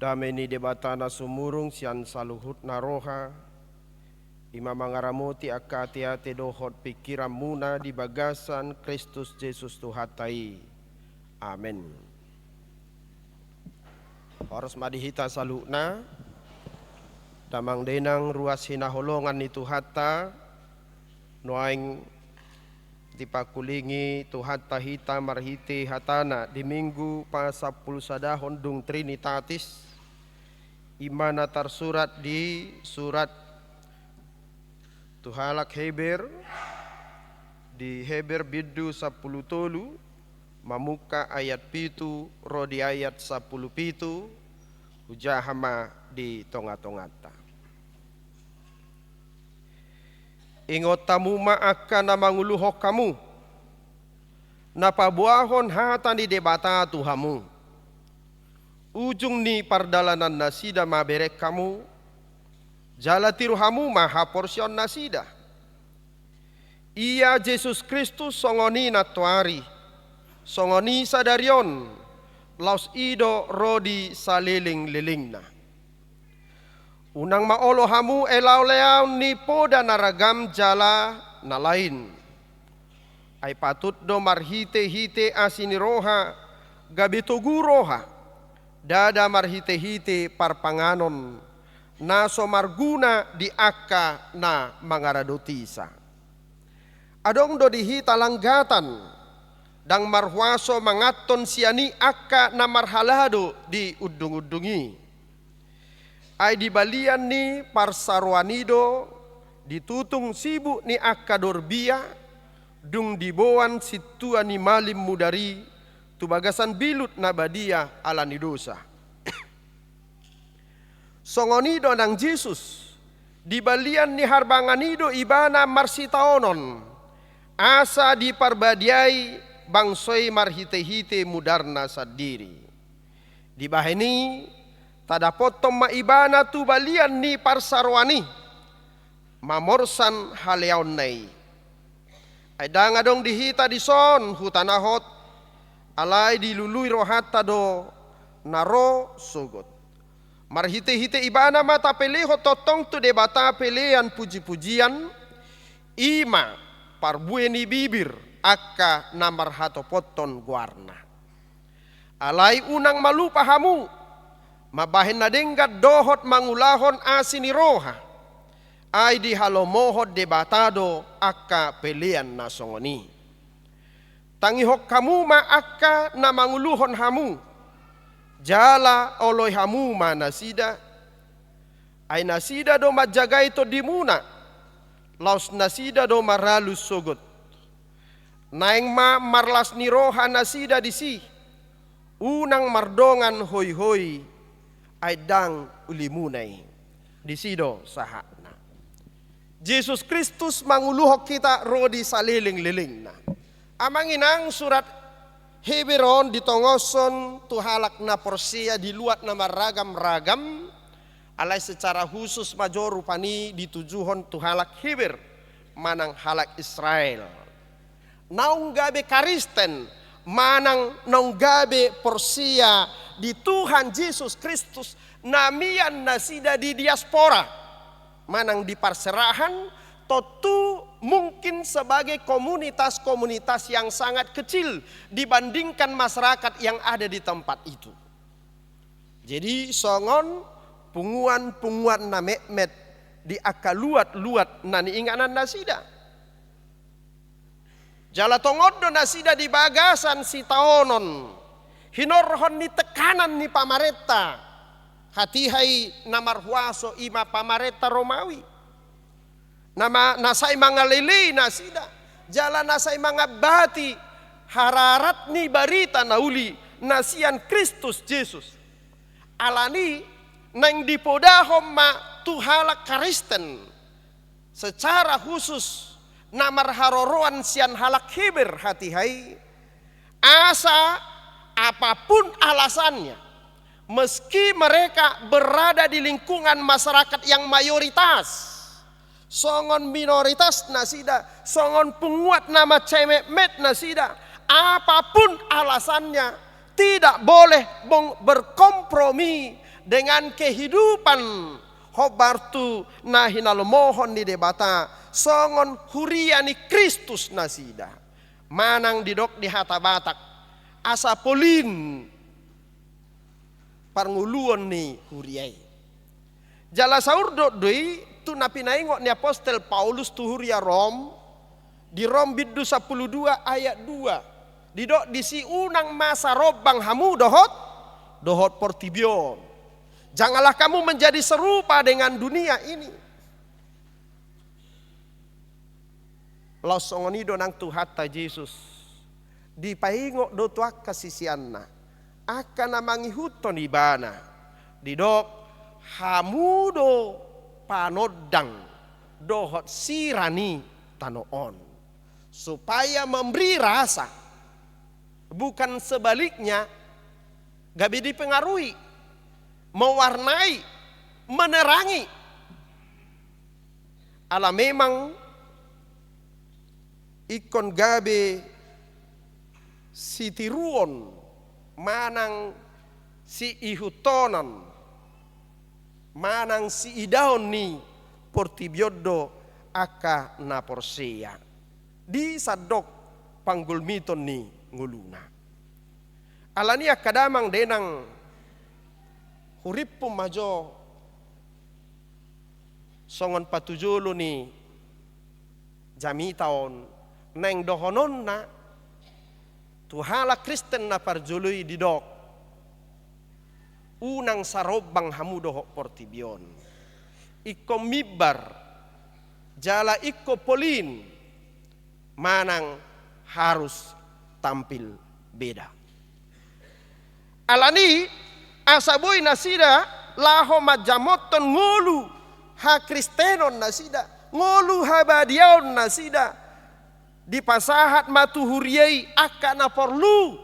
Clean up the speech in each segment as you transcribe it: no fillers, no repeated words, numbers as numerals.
Dameni debatana sumurung sian saluhut naroha. Ima mangaramuti akati-ati dohot pikiran muna di bagasan Kristus Yesus Tuhatai. Amin. Horos madihita salukna. Damang denang ruas hinaholongan ni Tuhata. Noaing dipakulingi Tuhata hita marhiti hatana di minggu pasapul sadahon dung Trinitatis. Imana tersurat di surat Tuhalak Heber di Heber bidu 10 tolu mamuka ayat pitu rodi ayat 10 pitu hujahama di tonga-tongata. Ingotamu akan namanguluhok kamu napabuahon hatan di debata Tuhamu ujung ni pardalanan nasida maberek kamu jala tiruhamu maha porsion nasida. Ia Yesus Kristus songoni natuari, songoni sadarion, laus ido rodi saliling-lilingna. Unang maolo hamu elau leau ni poda naragam jala na lain. Ay patut do marhite-hite asini roha, gabitogu roha, dada marhite-hite parpanganon, naso marguna di akka na mangaradotisa. Adong do dihita langgatan dang marhuaso mangaton siani akka na marhalado di udung-udungi. Ay di balian ni parsarwanido ditutung sibuk ni akka dorbia dung diboan situa ni malim mudari tubagasan bilut na badia ala ni dosa. Songonido nang Jesus di balian ni harbanganido ibana marsitaonon asa di parbadiai bangsoi marhite-hite mudarna sadiri. Di baheni tadapottom maibana tu balian ni parsarwani mamorsan haleon nai. Aidang adong dihita di son hutanahot alai dilului rohata do naro sugot. Marhite-hite ibana mata peleho totong tu debata pelean puji-pujian ima parbueni bibir akka namarhato poton guarna. Alai unang malupa hamu mabahen na denggat dohot mangulahon asini roha ay di halomohot debatado akka pelean na songoni. Tangihok kamu ma akka na manguluhon hamu jala oloy hamu nasida ay nasida do majagay to dimuna laus nasida do maralus sogot naing ma marlas ni roha nasida disi unang mardongan hoy-hoy ay dang ulimunay disido sahana. Jesus Kristus manguluhok kita rodi saliling-liling na amanginang surat Heberon ditongoson tuhalak na porsia diluat na maragam-ragam alay secara khusus major rupani ditujuhon tuhalak Heber manang halak Israel. Naung gabe Karisten manang naung gabe porsia di Tuhan Yesus Kristus namian nasida di diaspora manang di parserahan totu mungkin sebagai komunitas-komunitas yang sangat kecil dibandingkan masyarakat yang ada di tempat itu. Jadi songon punguan-punguan na mekmet di akaluat-luat nani inganan nasida. Jala tongodo nasida di bagasan si taonon. Hinorhon ni tekanan ni pamareta. Hatihai namarhuaso ima pamareta Romawi. Nama nasay mga lili nasida. Jala nasay mga bati. Hararat ni barita na uli. Nasian Kristus Jesus. Alani nang dipodahom ma tuhalak Karisten. Secara khusus namarharoroan sian halak Heber hatihai. Asa apapun alasannya. Meski mereka berada di lingkungan masyarakat yang mayoritas. Songon minoritas nasida, songon penguat nama cemet nasida, apapun alasannya tidak boleh berkompromi dengan kehidupan hobartu nahina lomohon ni debata songon huria ni Kristus nasida manang didok di hata batak asa polin parnguluon ni huriai jala saur doi tu napinaingok ni apostel Paulus tu huria Rom di Rom biddu 12 ayat 2 didok disi unang masa robang hamu dohot portibion. Janganlah kamu menjadi serupa dengan dunia ini. Losongonido nang tuhata Yesus. Dipaingok do tuak kasisianna. Akan namangi huton ibana. Didok hamudo panodang dohot sirani tanoon. Supaya memberi rasa. Bukan sebaliknya. Gabi dipengaruhi. Mewarnai, menerangi. Ala memang ikon gabe si tiruon manang si ihutonan manang si idaon ni portibiodo aka na porsea di sadok panggulmiton ni nguluna. Alani akadamang denang huripum majo songon patujulu ni jami taon neng dohonon na tuhala Kristen na parjului didok unang sarobang hamu dohok portibion iko mibar jala iko polin manang harus tampil beda alani asaboy nasida laho majamoton ngolu ha kristenon nasida ngolu ha badiaon nasida di pasahat matuhuriai akana porlu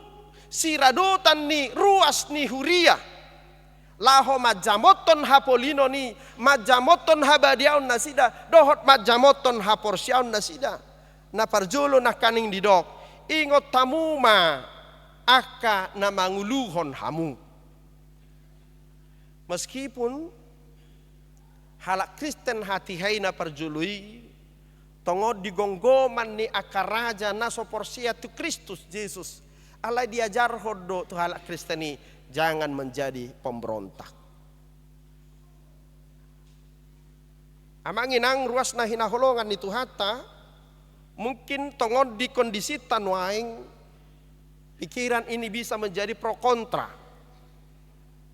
siradotan ni ruas ni huria laho majamoton ha polino ni majamoton ha badiaon nasida dohot majamoton ha porsiaon nasida na parjolo na kaning didok ingot tamuma aka na manguluhon hamu. Meskipun halak Kristen hati haina perjului tongod digonggoman ni akaraja naso porsia tu Kristus Yesus alai diajar hodo tu halak Kristen ni jangan menjadi pemberontak. Amanginang ruas nahina holongan itu hata mungkin tongod di kondisi tanwaing pikiran ini bisa menjadi pro kontra.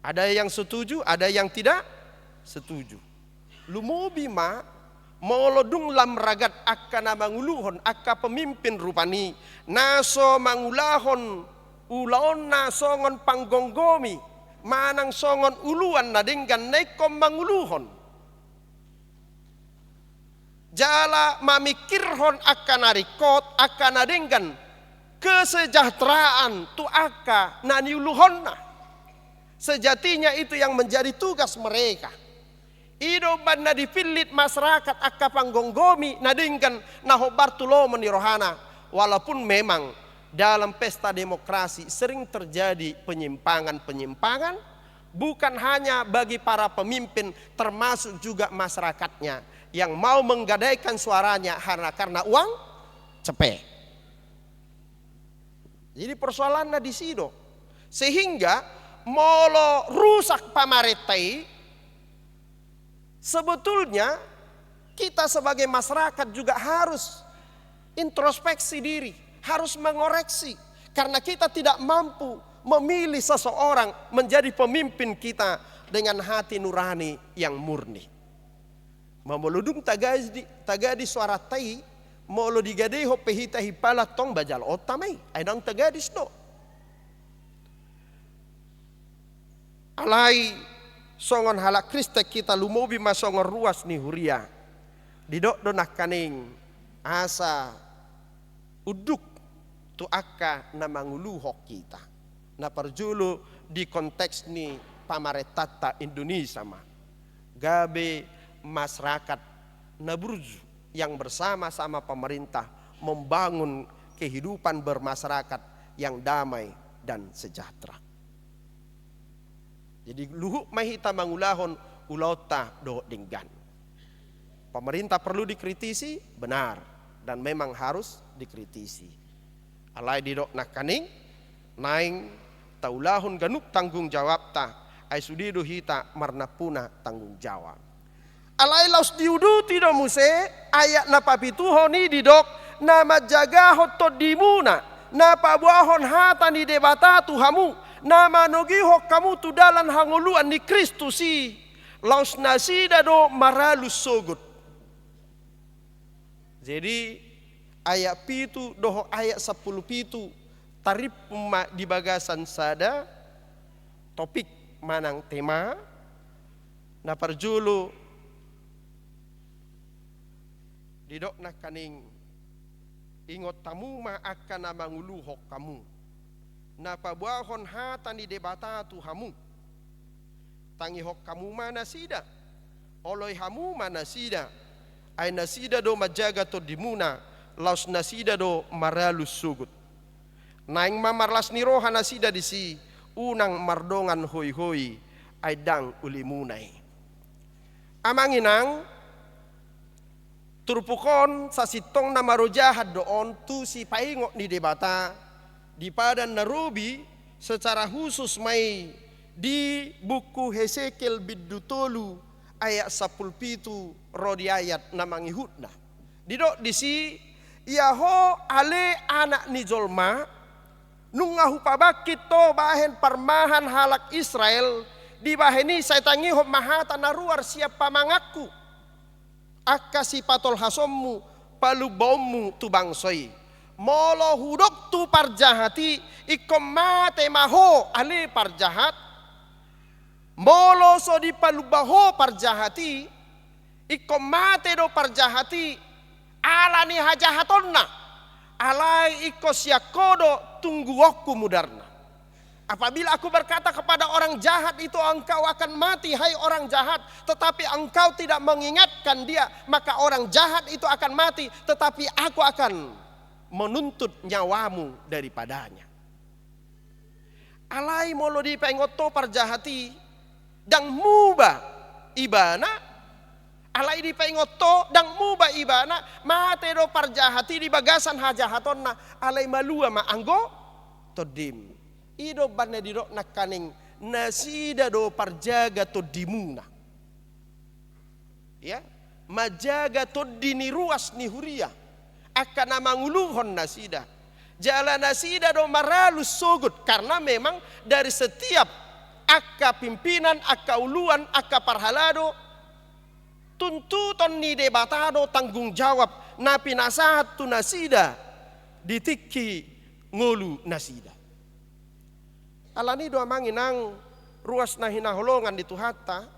Ada yang setuju, ada yang tidak setuju. Lumubi ma molodung lam ragat akka na manguluhon akka pemimpin rupani naso mangulahon ulaon na songon panggonggomi manang songon uluan na denggan nekom manguluhon. Jala mamikirhon akka narikot akka na denggan kesejahteraan tu akka na niuluhon na. Sejatinya itu yang menjadi tugas mereka. Idoban na dipilit masyarakat akka panggonggomi nadingkan nahobartulo menirohana. Walaupun memang dalam pesta demokrasi sering terjadi penyimpangan-penyimpangan. Bukan hanya bagi para pemimpin termasuk juga masyarakatnya. Yang mau menggadaikan suaranya karena uang cepet. Jadi persoalannya di situ. Sehingga molo rusak pamaretai sebetulnya kita sebagai masyarakat juga harus introspeksi diri, harus mengoreksi karena kita tidak mampu memilih seseorang menjadi pemimpin kita dengan hati nurani yang murni. Mamoludung tagadi suara tai molo digade ho pehita hipala tong bajal otamai aidang tagadis no. Alai songon halak Kristek kita lumobi masongon ruas ni huria. Didok donah kaning asa uduk tu akka na manguluhok kita. Na parjulu di konteks ni pamaretata Indonesia mah. Gabe masyarakat naburju yang bersama-sama pemerintah membangun kehidupan bermasyarakat yang damai dan sejahtera. Jadi luhuk mahita mangulahon ulota do denggan. Pemerintah perlu dikritisi, benar, dan memang harus dikritisi. Alai didok nakaning naing taulahun ganuk tanggung jawab ta ai sudido hita marnapuna tanggung jawab. Alai laus diuduti do muse ayat na papituhoni didok nama jaga hotod dimuna na pabuahon hata ni debata tuhamu nama nogiho kamu tu dalan hanguluan ni Kristusi laus nasida do maralus sogut. Jadi ayat pitu doho ayat 10 pitu tarif di bagasan sada topik manang tema na parjulu didok na kaning ingot tamu ma akan na manguluhok kamu na pabuahon hata ni debata tuhamu tangihok kamu mana sida oloy hamu mana sida ay nasida do majaga to dimuna laus nasida do maralus sugut naing mamarlas ni roha nasida disi unang mardongan hoi hoi ay dang ulimunay amanginang turpukon sa sitong na marujahad doon tu si paingok ni debata di padan narubi secara khusus may di buku Hesekiel bidutolu ayat 17 rodi ayat na mangihutna didok disi yaho ale anak ni jolma nungahu pabakit to bahen parmahan halak Israel di baheni saya tangiho mahata naruar siap pamangaku akasi patol hasommu palubommu tu bangsoi molo hudok tu parjahati ikom mate maho ale parjahat molo so di palubaho parjahati ikom mate do parjahati alani hajahatonna alai iko siakodo tunggu waktu mudarna. Apabila aku berkata kepada orang jahat itu engkau akan mati hai orang jahat, tetapi engkau tidak mengingatkan dia, maka orang jahat itu akan mati, tetapi aku akan menuntut nyawamu daripadanya. Alai molo di pengoto parjahati dang muba ibana alai di pengoto dang muba ibana mate do parjahati di bagasan hajahatonna alai malua ma anggo todim ido banne di do nakaning nasida do parjaga to dimuna ya majaga to dini ruas ni huria akan manguluhon nasida jalan nasida do maralus sugut karena memang dari setiap akka pimpinan akka uluan akka parhalado tuntutan ni debatado tanggung jawab na pinasahat tu nasida ditiki ngulu nasida alani do manginang ruas na hinaholongan di tuhata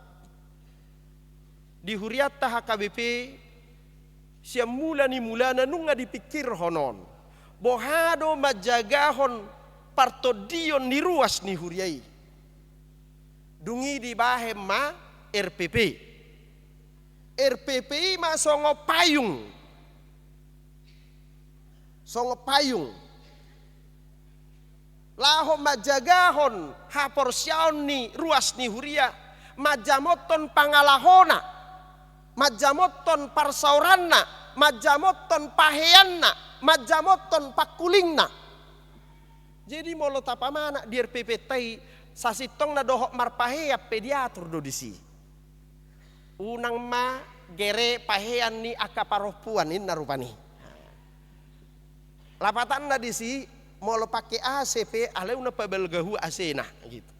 di huriata HKBP siya mula ni mulana nunga dipikir honon bohado majagahon partodion ni ruas ni huriai dungi di bahem ma RPP ma songo payung laho majagahon haporsyaon ni ruas ni huria majamoton pangalahona majamoton parsauranna majamoton paheanna majamoton pakulingna jadi molo tapamana di RPP tai sasitong na dohok marpahea pediatur do disi unang ma gere pahean ni akaparopuan in narupani lapatan na disi molo pake ACP ale una pabelgahu asena gitu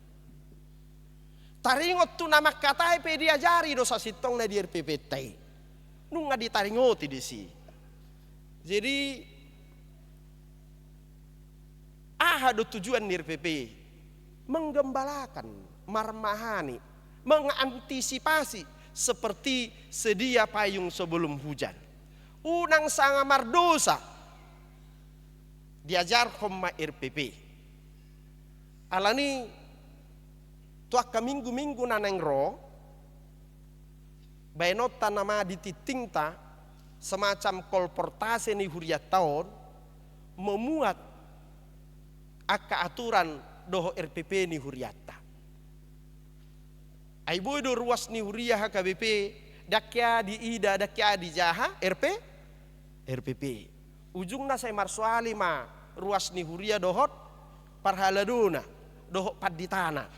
taringot tu nama katai pe diajari do sasitong na di RPP tai nunga ditaringoti disi jadi ahado tujuan di RPP menggembalakan marmahani mengantisipasi seperti sedia payung sebelum hujan unang sanga mardosa diajar koma RPP alani tuaka minggu-minggu naneng ro bainota nama dititingta semacam kolportase ni huriat tahun memuat aka aturan doho RPP ni huriata Ai bodo ruas ni huria HKBP dakya di ida dakya di jaha RPP. Ujungna saya marsuali ma ruas ni huria dohot parhaladuna dohot paditana.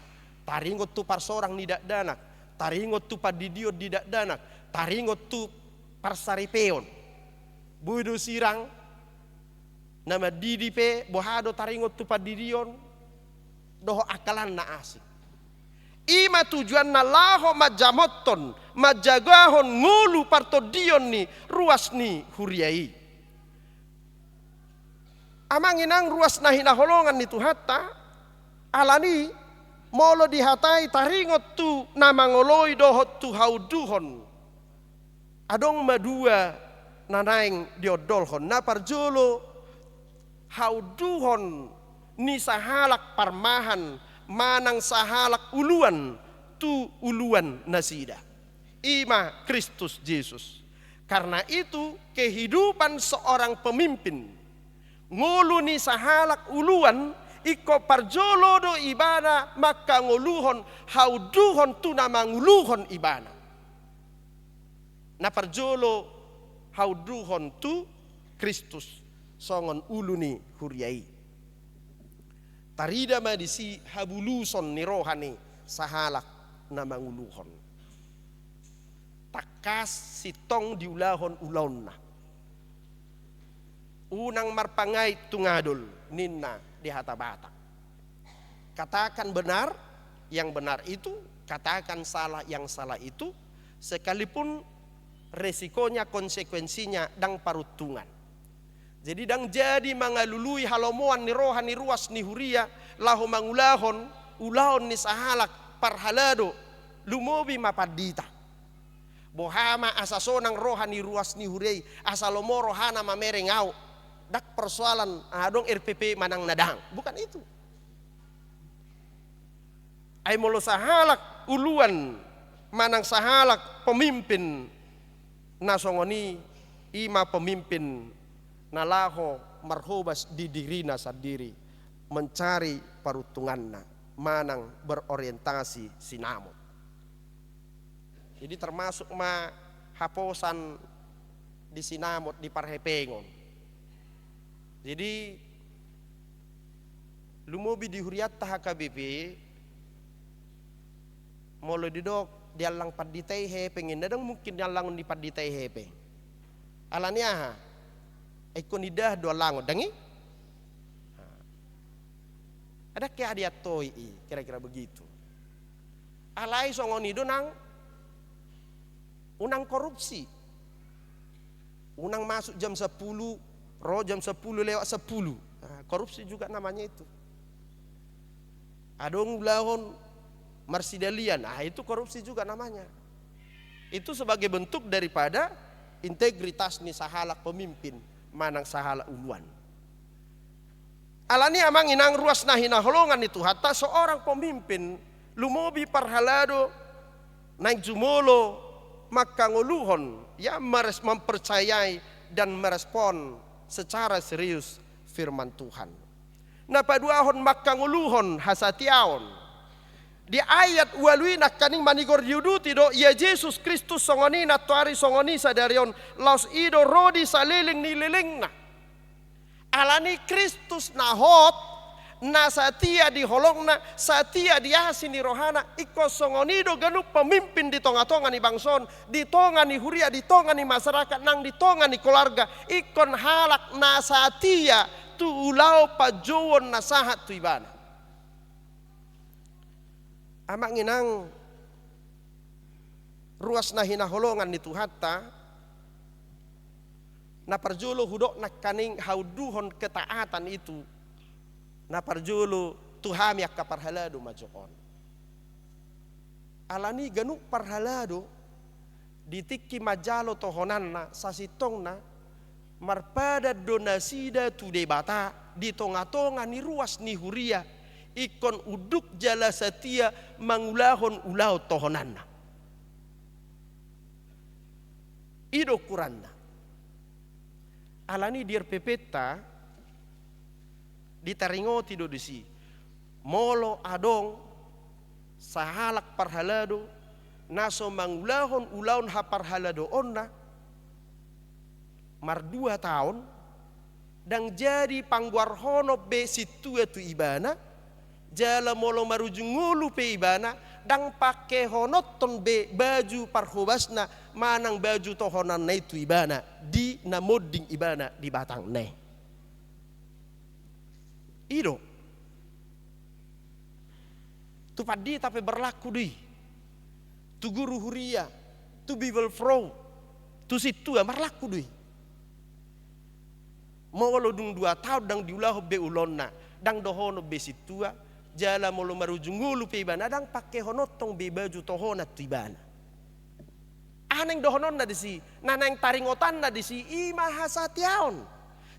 Taringot tu parsorang nidak danak, taringot tu padidiot didak danak, taringot tu parsaripeon. Bodo sirang nama didipe bohado taringot tu padidion doho akalan na asik. Ima tujuan na laho majamoton majagahon ngulu partodion ni ruas ni huriai. Amanginang ruas na hinaholongan ni Tuhatta alani molo dihatai taringot tu namangoloi dohot tu hauduhon. Adong madua nanaing diodolhon na parjolo hauduhon ni sahalak parmahan manang sahalak uluan tu uluan nasida. Ima Kristus Yesus. Karena itu kehidupan seorang pemimpin ngulu ni sahalak uluan iko parjolo do ibana maka nguluhon hauduhon tu nama nguluhon ibana. Na parjolo hauduhon tu Kristus songon uluni huriai. Tarida madisi habuluson ni rohani sahalak na manguluhon. Takas sitong diulahon ulawna. Unang marpangay tungadol ninna di hatabata. Katakan benar yang benar itu, katakan salah yang salah itu, sekalipun resikonya konsekuensinya dang parutungan. Jadi dang jadi mangalului halomoan ni rohani ruas ni huria lahu mangulahon ulahon ni sahalak parhalado lumobi mapadita. Bohama asasonang rohani ruas ni huria asalomo rohana mamerengau dak persoalan adong RPP manang nadang. Bukan itu. Ai molo sahalak uluan manang sahalak pemimpin nasongoni ima pemimpin nalaho marhobas di dirina sendiri mencari parutunganna manang berorientasi sinamut. Jadi termasuk ma haposan di sinamut di parhepengon. Jadi lumobi di huriat HKBP molo didok dialang paditai hepe ngindadang mungkin dialang di paditai hepe. Alania ha ikon idah dua langot dangi. Ada kaya dia toi kira-kira begitu. Alai songon itu nang unang korupsi. Unang masuk jam 10, roh jam 10 lewat 10. Nah, korupsi juga namanya itu. Adong ulahon marsidalian, itu korupsi juga namanya. Itu sebagai bentuk daripada integritas ni sahalak pemimpin manang sahala uluan. Alani amang inang ruas nahina holongan itu hatta seorang pemimpin lumobi parhalado naik jumolo maka nguluhon ya mempercayai dan merespon secara serius firman Tuhan. Na paduahon maka nguluhon hasatiaon. Di ayat walui nak kaning manigor yuduti do ya Yesus Kristus songoni na tuari songoni sadarion laus ido rodi saliling nililing na. Alani Kristus nahot na satia di holong na satia di asini rohana iko songoni do ganuk pemimpin di tonga-tonga ni bangson di tonga ni huria di tonga ni masyarakat nang di tonga ni keluarga ikon halak na satia tu ulau pajuon nasahat tu ibana. Amak nginang ruas na hinaholongan ni Tuhatta na parjolo hudok na kaning hauduhon ketaatan itu na parjolo tuhami akka parhalado majoon. Alani ganuk parhalado ditikki majalo tohonan na sasitong na marpada donasida tu debata di tonga-tonga ni ruas ni huria ikon uduk jala satia mangulahon ulau tohonanna. Ido kuranna. Alani dir pepeta ditaringoti do disi. Molo adong sahalak parhalado naso mangulahon ulaun hapar haladoon na mar 2 tahun dan jadi pangguarhono be situ itu ibana jala molo maruju ngulu pe ibana dan pakai honoton be baju parhobasna manang baju tohonan na itu ibana di namoding ibana di batang ne ido tu padi tapi berlaku di tu guru huria tu bible flow tu situ berlaku di molo dung 2 tahun dang diulah be ulonna dang dohono be situa jala molo marujungulu pe ibana dang pakai honotong be baju tohona tibana aneng dohonon na disi naneng taringotan na disi ima hasatiaon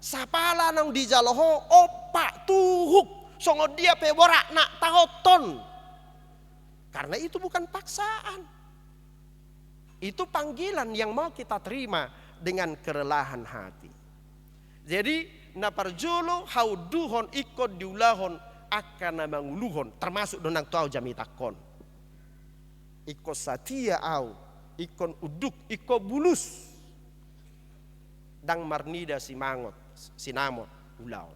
sapala nang di jaloho opa tuhuk songo dia pe borak nak tahoton karena itu bukan paksaan, itu panggilan yang mau kita terima dengan kerelahan hati. Jadi naparjolo hauduhon ikut diulahon akan manguluhon termasuk donang tuau jamitakon. Iko satia au ikon uduk iko bulus dang marnida simangot sinamot ulau.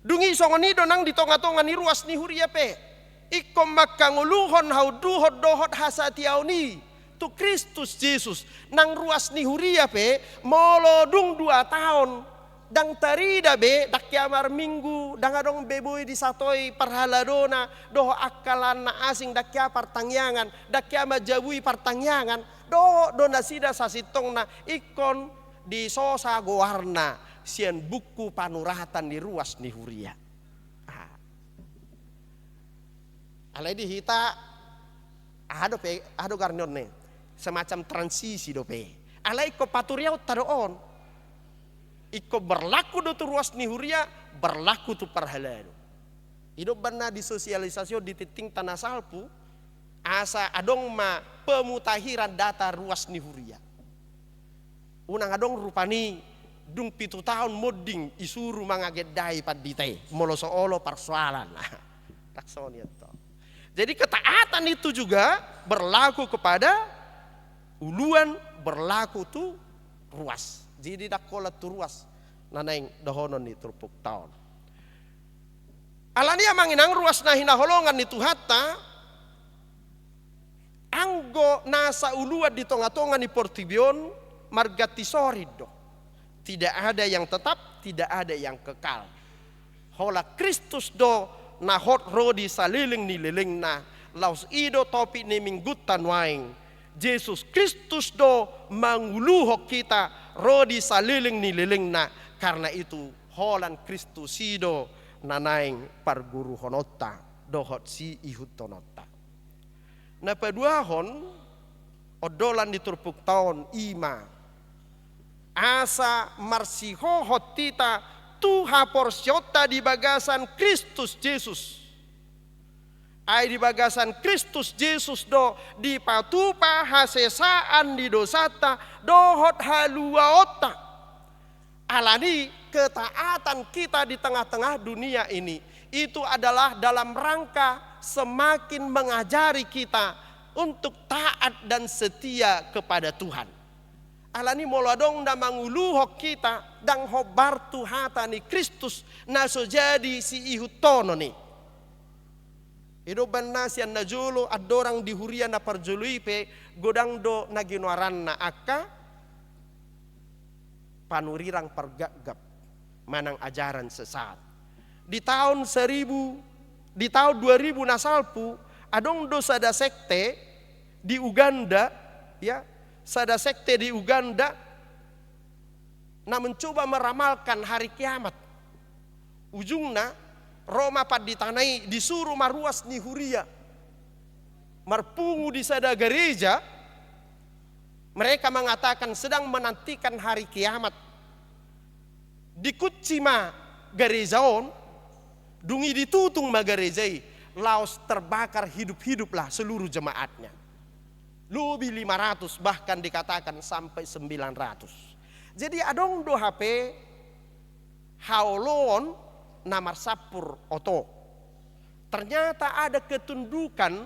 Dungi songoni donang di tonga-tonga ni ruas ni huria pe. Iko makanguluhon hauduhon dohot hasatiau ni tu Kristus Yesus nang ruas ni huria pe molodung 2 tahun. Dang tarida be dak kiamar minggu dang adong beboy di satoi parhaladona doho akalan na asing dak kia partangyangan dak kiama jabui partangyangan doho dona sida sasitong na ikon di sosa gowarna sian buku panuratan di ruas ni huria. Alai di hita ado garnion ne semacam transisi dope. Alai ko paturiau tadoon. Iko berlaku do tu ruas ni huria berlaku tu parhalado. Hidup bana disosialisasi di titing tanah salpu asa adong ma pemutahiran data ruas ni huria. Unang adong rupani dung 7 tahun moding isuru mangagedai padite moloso olo persoalan. Taksoni itu. Jadi ketaatan itu juga berlaku kepada uluan berlaku tu ruas. Jadi dakola turuas naneng dohonon ni turpuk taon. Alania manginang ruas na hinaholongan ni Tuhata anggo nasa uluan di tonga-tonga ni Portibion margati sorido. Tidak ada yang tetap, tidak ada yang kekal. Hola Kristus do na hot rodi saliling ni liling na laus ido topi ni minggutan waing. Yesus Kristus do manguluhok kita rodi saliling ni liling na karena itu holan Kristus sido nanaing parguru honota dohot si ihutonota. Na paduahon odolan diturpuk taon ima asa marsiho hotita tuha porsiota di bagasan Kristus Yesus. Ai di bagasan Kristus Yesus do di patupa hasesaan di dosata dohot haluaota. Alani ketaatan kita di tengah-tengah dunia ini itu adalah dalam rangka semakin mengajari kita untuk taat dan setia kepada Tuhan. Alani moladong da manguluhok kita dang hobar tuhata ni Kristus naso jadi si ihutono ni. Hidupan nasian najolo adorang di huria na parjului pe godang do naginuaran na aka panurirang pergagap manang ajaran sesat. Di tahun 2000 nasalpu adong do sada sekte di Uganda ya sada sekte di Uganda na mencoba meramalkan hari kiamat. Ujungna Roma pad ditanai disuruh maruas ni huria marpungu di sada gereja. Mereka mengatakan sedang menantikan hari kiamat. Di kucima gerejaon dungi ditutung magerejai laos terbakar hidup-hiduplah seluruh jemaatnya. Lebih 500 bahkan dikatakan sampai 900. Jadi adong do HP haolon namar sapur oto. Ternyata ada ketundukan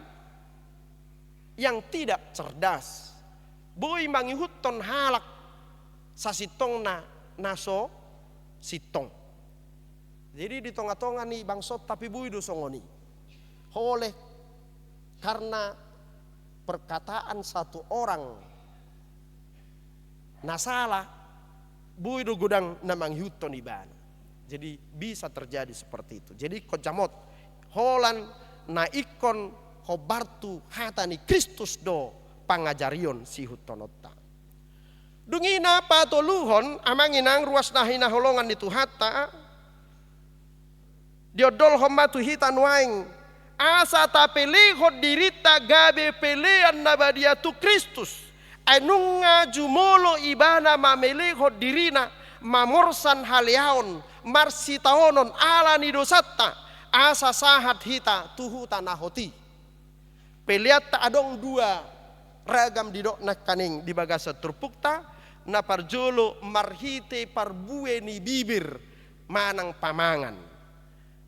yang tidak cerdas. Boy mangihuton halak sasitong naso sitong. Jadi di tonga-tonga nih bangsot tapi boy do songoni. Oleh karena perkataan satu orang nasalah boy do godang namang huton ibana. Jadi bisa terjadi seperti itu. Jadi kocamot holan na ikon hobartu hatani Kristus do pangajarion si hutonota. Dungina patoluhon amanginang ruas nahina holongan itu hatta diodol homatu hitan waing asa tapelihot dirita gabe pelean nabadiatu Kristus. Anunga jumolo ibana mamelihot dirina mamorsan haliaon marsitaonon ala ni dosatta asa sahat hita tuhu tanahoti. Peliat ta adong dua ragam didok nakaning di bagasa turpukta na parjolo marhite parbue ni bibir manang pamangan.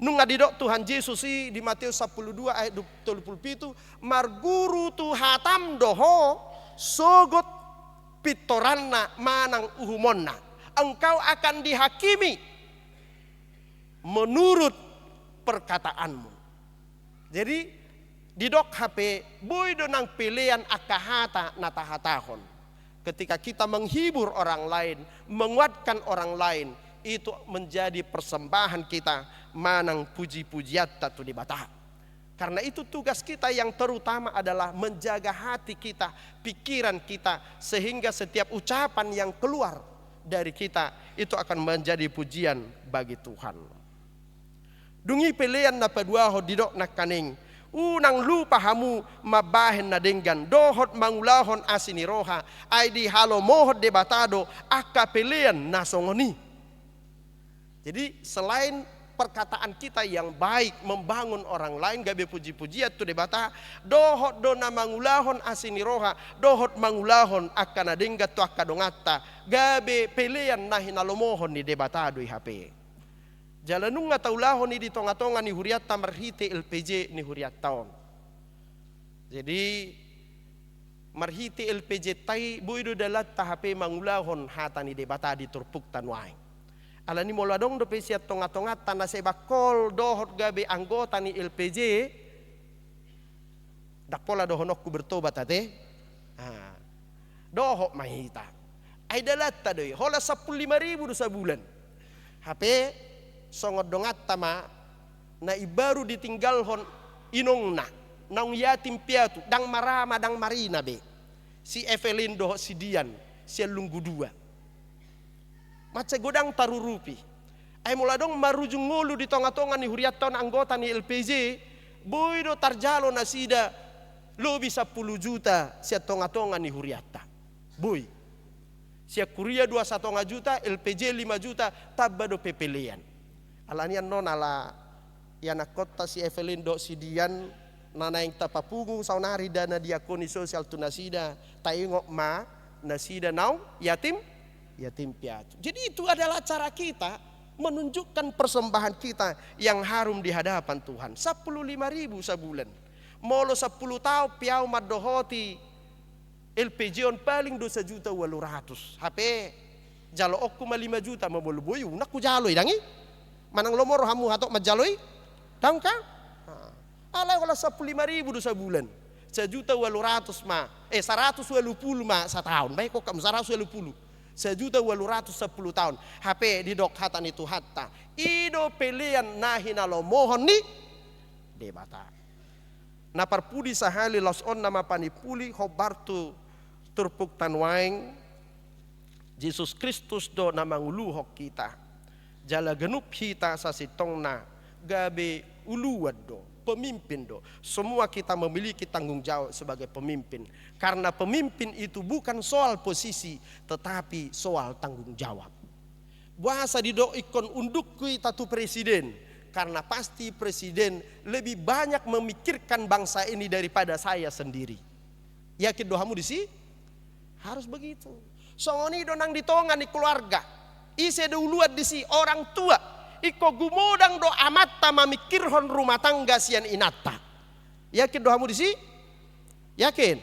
Nunga didok Tuhan Yesus di Matius 12 ayat 27 marguru tu hatam doho sogot pitoranna manang uhumonna. Engkau akan dihakimi menurut perkataanmu. Jadi didok HP boy donang pilihan akahata natahatahon. Ketika kita menghibur orang lain, menguatkan orang lain, itu menjadi persembahan kita manang puji-pujiat tatu di batah. Karena itu tugas kita yang terutama adalah menjaga hati kita, pikiran kita, sehingga setiap ucapan yang keluar dari kita itu akan menjadi pujian bagi Tuhan. Dungi pilihan na paduaho didok na kaning unang lupa hamu mabahen na denggan dohot mangulahon asiniroha ay di halo mohot debatado aka pilihan na songoni. Jadi selain perkataan kita yang baik membangun orang lain gabe puji-pujian tu debata dohot do na mangulahon asiniroha dohot mangulahon akana dengga tu akadongata gabe pilihan na hinalomohon ni debatado ihp. Jalanung nga taulahon ni di tonga-tonga ni huriat marhite LPJ ni huriat taon. Jadi marhite LPJ tay buido dalat tahape mangulahon hata ni debata di turpuk tanwaing. Ala ni moladong do pesiat tonga-tonga tanah sebakol dohot gabe anggota ni LPJ dakpola dohonok ku bertobat ate. Dohok mahita. Ay dalat tadoy hola 15.000 do sa bulan. HP songot dongat tama na ibaru ditinggalhon inong na naung yatim piatu dang marama dang marina be si Evelyn doh si Dian si lunggu dua mace godang tarurupi ay muladong marujung ngulu di tonga-tonga ni huriaton anggota ni LPJ boy do tarjalo na sida lobi 10 juta si tonga-tonga ni huriata boy si kuria 21 juta LPJ 5 juta tabado pepelean. Alanian non ala yana kota si Evelyn do si Dian nana yang tapapungu saunari dana diakoni sosial tunasida tayengok ma nasida nau yatim piatu. Jadi itu adalah cara kita menunjukkan persembahan kita yang harum di hadapan Tuhan. 15.000 sebulan. Molo 10 tahun piau madohoti LPJ on paling 2.800.000. HP jalo okku 5 juta mamolo boyu nak ku jalo idangi. Manang lomor hamu hatok majaloi tahu kan? Alai wala 15.000 do sebulan 1.800.000 ma 120 ma setahun baik kok kamu 120 1.800 10 tahun HP di dok hatan itu hatta ido pelian nahina lo mohon ni debata na parpudi sahali los on nama panipuli hobartu turpuk tanwaing Yesus Kristus do namangulu hok kita jala genup hita sasitong na gabe uluwad do pemimpin do. Semua kita memiliki tanggung jawab sebagai pemimpin. Karena pemimpin itu bukan soal posisi tetapi soal tanggung jawab. Bahasa di do ikon undukku tatu presiden. Karena pasti presiden lebih banyak memikirkan bangsa ini daripada saya sendiri. Yakin doamu di sini? Harus begitu. Songoni donang ditongan di keluarga. Ise duluan di si orang tua iko gumodang do amata mamikirhon rumah tangga sian inata. Yakin doamu di si? Yakin?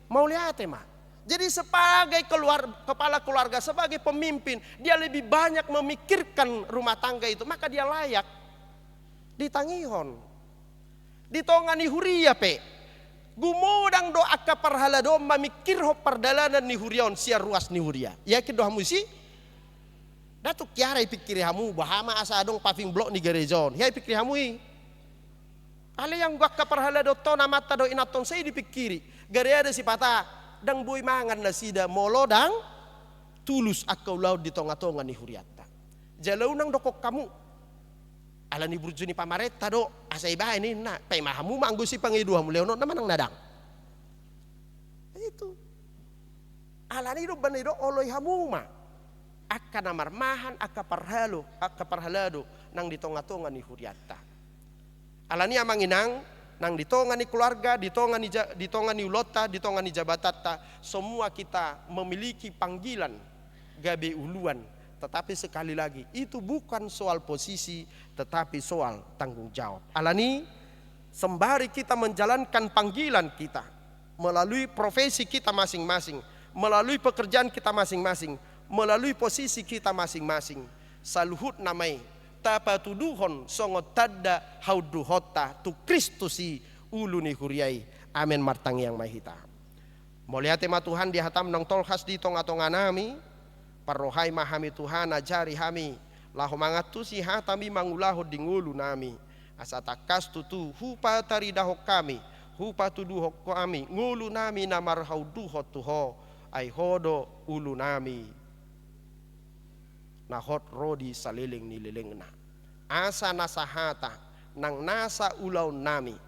Mau lihat mak. Jadi sebagai kepala keluarga, sebagai pemimpin, dia lebih banyak memikirkan rumah tangga itu, maka dia layak ditangihon. Ditongani huria pe. Gumodang do akka parhala do mamikir ho pardalanan ni hurion siar ruas ni huria. Yakin do hamu si? Datuk kiara pikir hamu bahama asa dong paving blok ni gerezon. Ya pikir hamu i. Ale yang gua kaparhala do tona mata do inaton saya dipikiri. Gare ada si pata dang boy mangan na sida molo dang tulus akau laut di tonga-tonga ni huriata. Jalau nang dokok kamu. Ala ni burjuni pamareta do asa iba ini na pay mahamu manggusi pangidu hamu leono naman ang nadang. Itu. Ala ni do banay do oloy hamu ma. Akka namarmahan akka parhalado nang di tonga-tonga ni huriata. Ala ni amang inang nang di tonga ni keluarga, di tonga ni ulota, di tonga ni jabatata, semua kita memiliki panggilan gabe uluan. Tetapi sekali lagi itu bukan soal posisi, tetapi soal tanggung jawab. Alani sembari kita menjalankan panggilan kita melalui profesi kita masing-masing, melalui pekerjaan kita masing-masing, melalui posisi kita masing-masing. Saluhut namai tapatuduhon songot tadda hauduhota tu Kristusi uluni huriai. Amin martang yang mahita. Mulia tema Tuhan di hatam nang tolhas di tonga-tonga nami. Parohai mahami Tuhan ajari hami. Lahu mangatusi hatami mangulahu dingulu nami. Asa takas tutu hupa taridahok kami. Hupa tuduhok kami. Ngulu nami namar hauduhot tuho. Ay hodo ulu nami. Nahot rodi saliling nililingna. Asa nasahata nang nasa ulaw nami.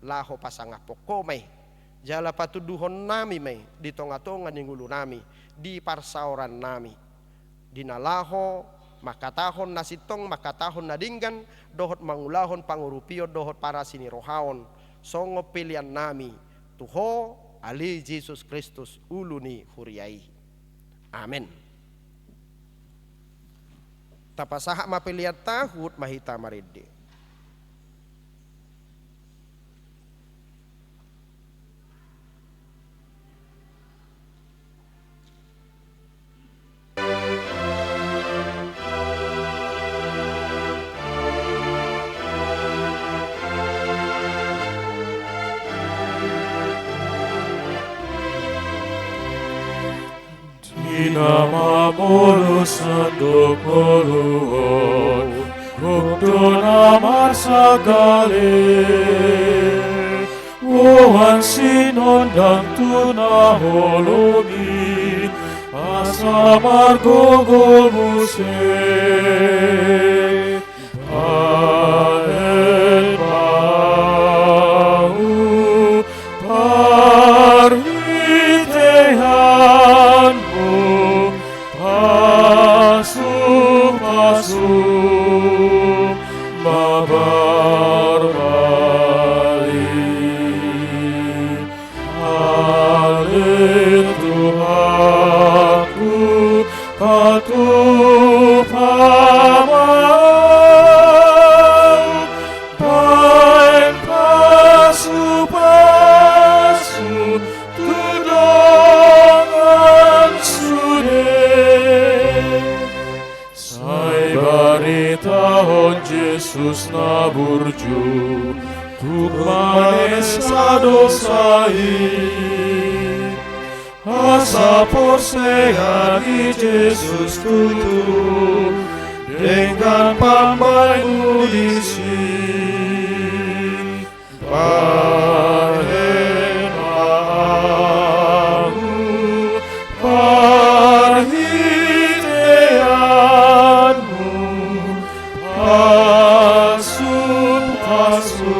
Laho pasanga pokomay. Jala patuduhon nami may. Di tonga-tonga ningulu nami. Di parsauran nami. Dinalaho makatahon nasitong makatahon nadinggan dohot mangulahon pangurupio dohot para sinirohaon songo pilihan nami tuho ali Yesus Kristus uluni huriai. Amin. Tapasaha mapilihan tahut mahita maride. Namamu sanduk moluhon Kukdo namar sagale Wohan sinon dan tunahologi Asamar gogo muse Pahen bahu parhitehanmu Pasu mabar balik Alit Tuhanku patuh pamau Baik pasu tudongan sude Baritahon Jesus na burju Tukmanes adosai Asa porsehani Jesus tutu Dengan pambai udisi Pahen mahu parhiteanmu Pasuk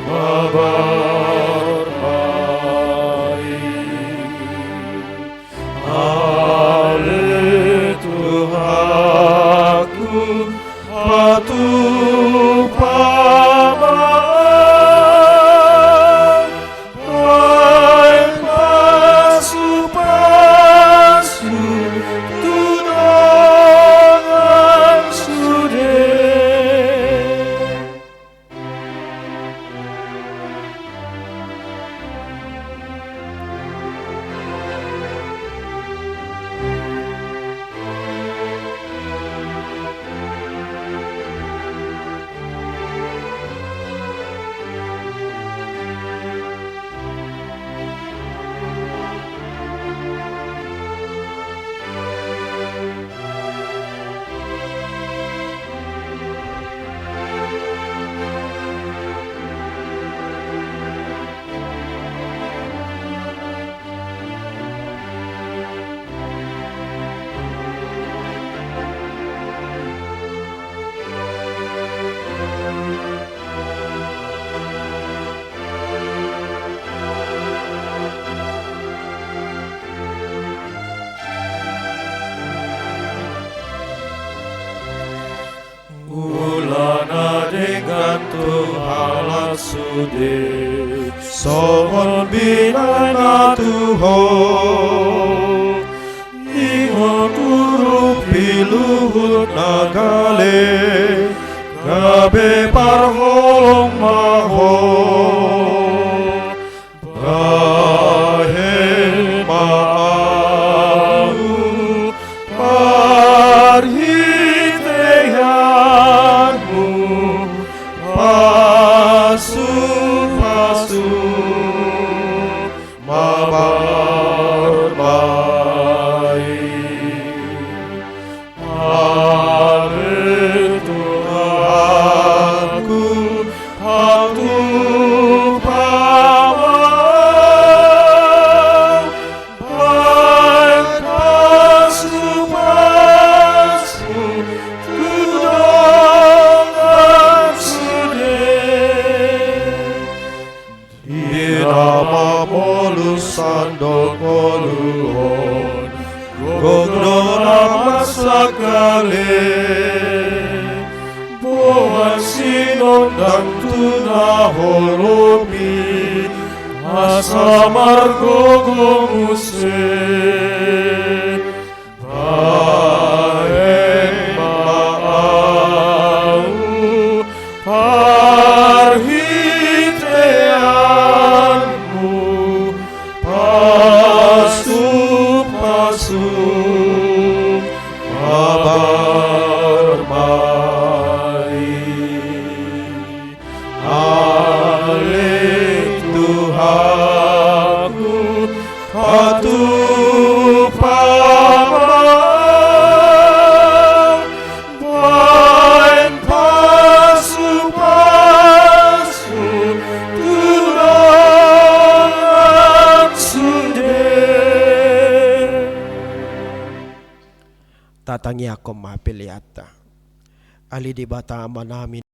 mabar baik Ale Tuhanku patuh pamau Baik pasu mabar karena Tuhan ingo turu piluhut nagale gabe parholong maho bahe maau parhiteyanmu pasu mabar baik ale Tuhanku hatu pawang baik pasu tudongan sude irama molusan dokoluhon gogdona masakale boan sinon dan tunahoromi asamar gogomuse baen maau parhiteanmu pasu mabar baik ale Tuhanku hatu pawang baen pasu tudongan sude tatangi ako mapiliata ali di bata manami